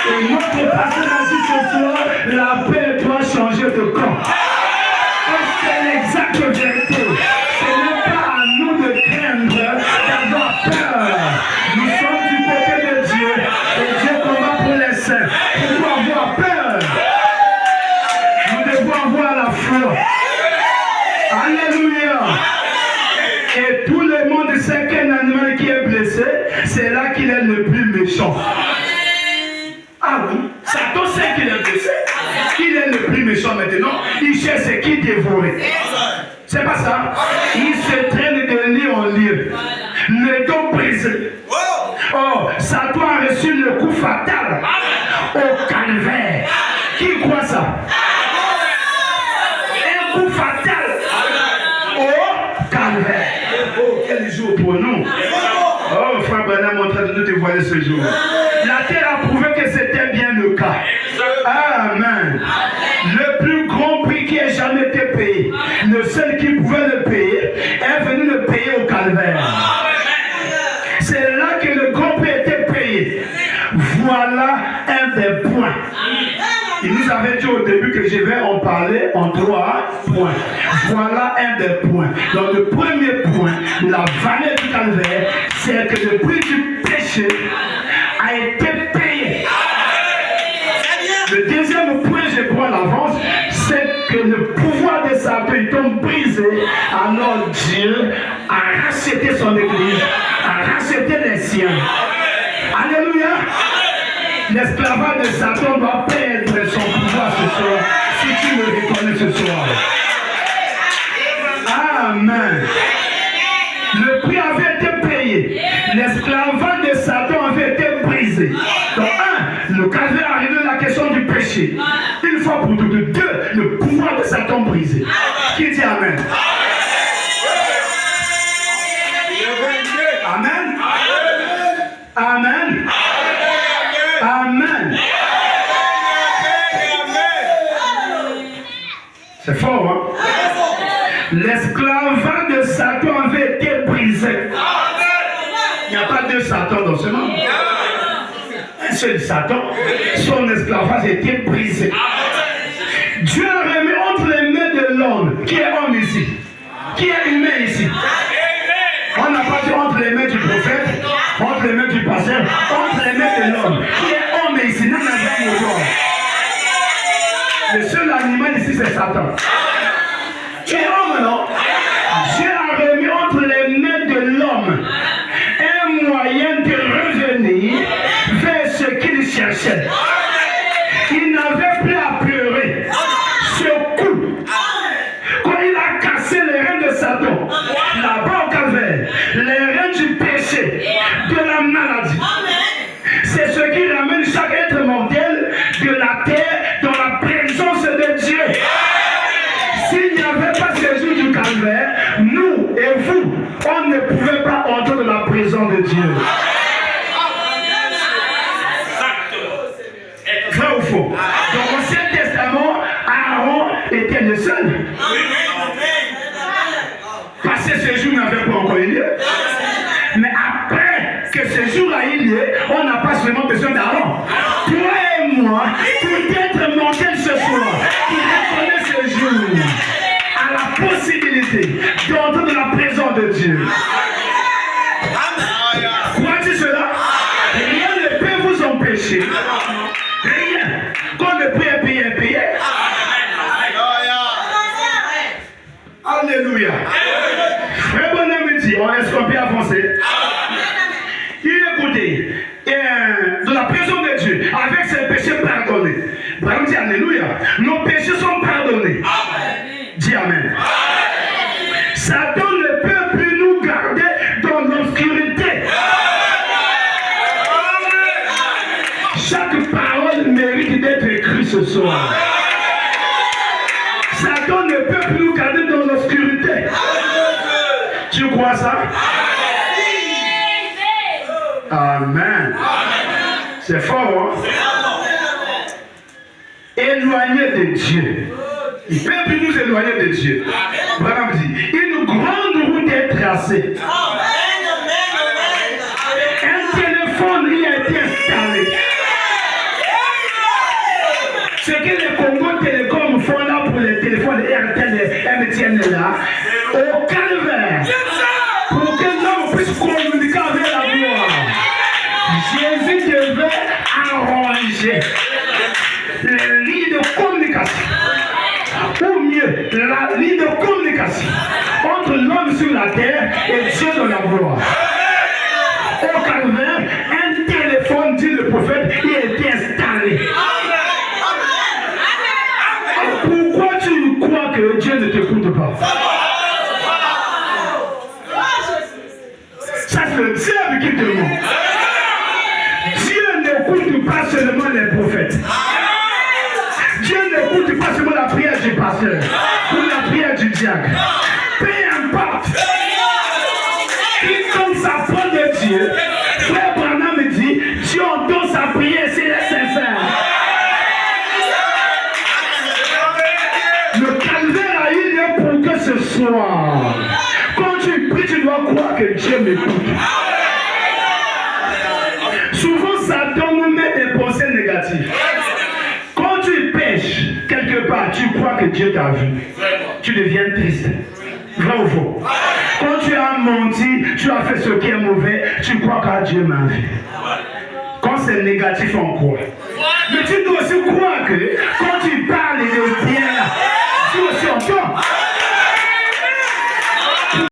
Et notre pasteur a dit ce soir, la paix doit changer de camp. C'est l'exacte vérité. Ce n'est pas à nous de craindre, d'avoir peur. Nous sommes du côté de Dieu et Dieu combat pour les saints. Pourquoi avoir peur? Nous devons avoir la foi. Alléluia. Et tout le monde sait qu'un animal qui est blessé, c'est là qu'il est le plus méchant. Ah oui, Satan sait qu'il est blessé. Il est le plus méchant maintenant. Il cherche qui dévorer. C'est pas ça. Il se traîne de lieu en lieu. Le dos brisé. Oh, Satan a reçu le coup fatal au calvaire. Qui croit ça? Un coup fatal au calvaire. Oh, quel jour pour nous. Oh, frère Branham est en train de nous dévoiler ce jour. La terre a prouvé que c'était bien le cas. Amen. Le plus grand prix qui ait jamais été payé, le seul qui pouvait le payer, est venu le payer au calvaire. C'est là que le grand prix était payé. Voilà un des points. Il nous avait dit au début que je vais en parler en 3 points. Voilà un des points. Donc le premier point, la valeur du calvaire, c'est que le prix du péché a été payé. Le deuxième point, je prends l'avance, c'est que le pouvoir de Satan est brisé. Alors Dieu a racheté son église, a racheté les siens. Alléluia. L'esclavage de Satan doit perdre son pouvoir ce soir, si tu le reconnais ce soir. Amen. Le prix avait été payé. L'esclavage de Satan avait été brisé. Donc, le calvaire a réglé la question du péché. Une fois pour toutes. 2, le pouvoir de Satan brisé. Qui dit Amen? Amen. Amen. Amen. C'est fort, hein? L'esclavage de Satan avait été brisé. Il n'y a pas deux Satans dans ce monde. Un seul Satan, son esclavage a été brisé. Dieu a remis entre les mains de l'homme, qui est homme ici, qui est humain ici. On n'a pas dit entre les mains du prophète, entre les mains du pasteur, entre les mains de l'homme, qui est homme ici. Non, le seul animal ici, c'est Satan. Tu es homme, non? Dieu a remis entre les mains de l'homme un moyen de revenir vers ce qu'il cherchait. Il n'avait plus à pleurer. Ce coup, quand il a cassé les reins de Satan, là-bas au calvaire, les reins du péché, de la maladie, c'est ce qui ramène chaque être mortel de la terre dans la présence de Dieu. S'il n'y avait pas ce jour du calvaire, nous et vous, on ne pouvait pas entrer dans la présence de Dieu. Vrai ou faux? Dans l'Ancien Testament, Aaron était le seul. Parce que ce jour n'avait pas encore eu lieu. Mais après que ce jour a eu lieu, on n'a pas seulement besoin d'Aaron. Toi et moi, peut-être mortel ce soir, qui reconnaît ce jour, a la possibilité d'entrer dans la présence de Dieu. Crois-tu cela? Rien ne peut vous empêcher. Rien. Quand le prix est payé, est payé. Alléluia. Frère Branham me dit, est-ce qu'on peut avancer? Écoutez, de la présence de Dieu, avec ses péchés pardonnés. Branham dit Alléluia. Nos péchés sont pardonnés. Dis Amen. Satan ne peut plus nous garder dans l'obscurité. Chaque parole mérite d'être écrite ce soir. Satan ne peut plus nous garder dans l'obscurité. Tu crois ça? Amen. C'est fort, hein? Éloigné de Dieu. Il ne peut plus nous éloigner de Dieu. Branham dit, une grande route est tracée. Un téléphone y a été installé. Ce que les Congo Télécom font là pour les téléphones RTL et MTN là, au calvaire, pour que l'homme puisse communiquer avec la gloire. Jésus devait arranger les lignes de communication, ou mieux, la ligne de communication entre l'homme sur la terre et Dieu dans la gloire. Au calvaire, un téléphone, dit le prophète, il a été installé. Pourquoi tu crois que Dieu ne t'écoute pas? Ça, c'est le diable qui te ment. Dieu n'écoute pas seulement les prophètes. Dieu n'écoute pas seulement la prière du pasteur ou la prière du diacre. Peu importe. Quiconque s'apprend de Dieu, Frère Branham me dit, Dieu entend sa prière, c'est la sincère. Le calvaire a eu lieu pour que ce soir, quand tu pries, tu dois croire que Dieu m'écoute. Souvent, Satan nous met des pensées négatives. Quand tu pêches quelque part, tu crois que Dieu t'a vu. Tu deviens triste. Vrai ou faux? Quand tu as menti, tu as fait ce qui est mauvais, tu crois que Dieu m'a vu. Quand c'est négatif, on croit. Mais tu dois aussi croire que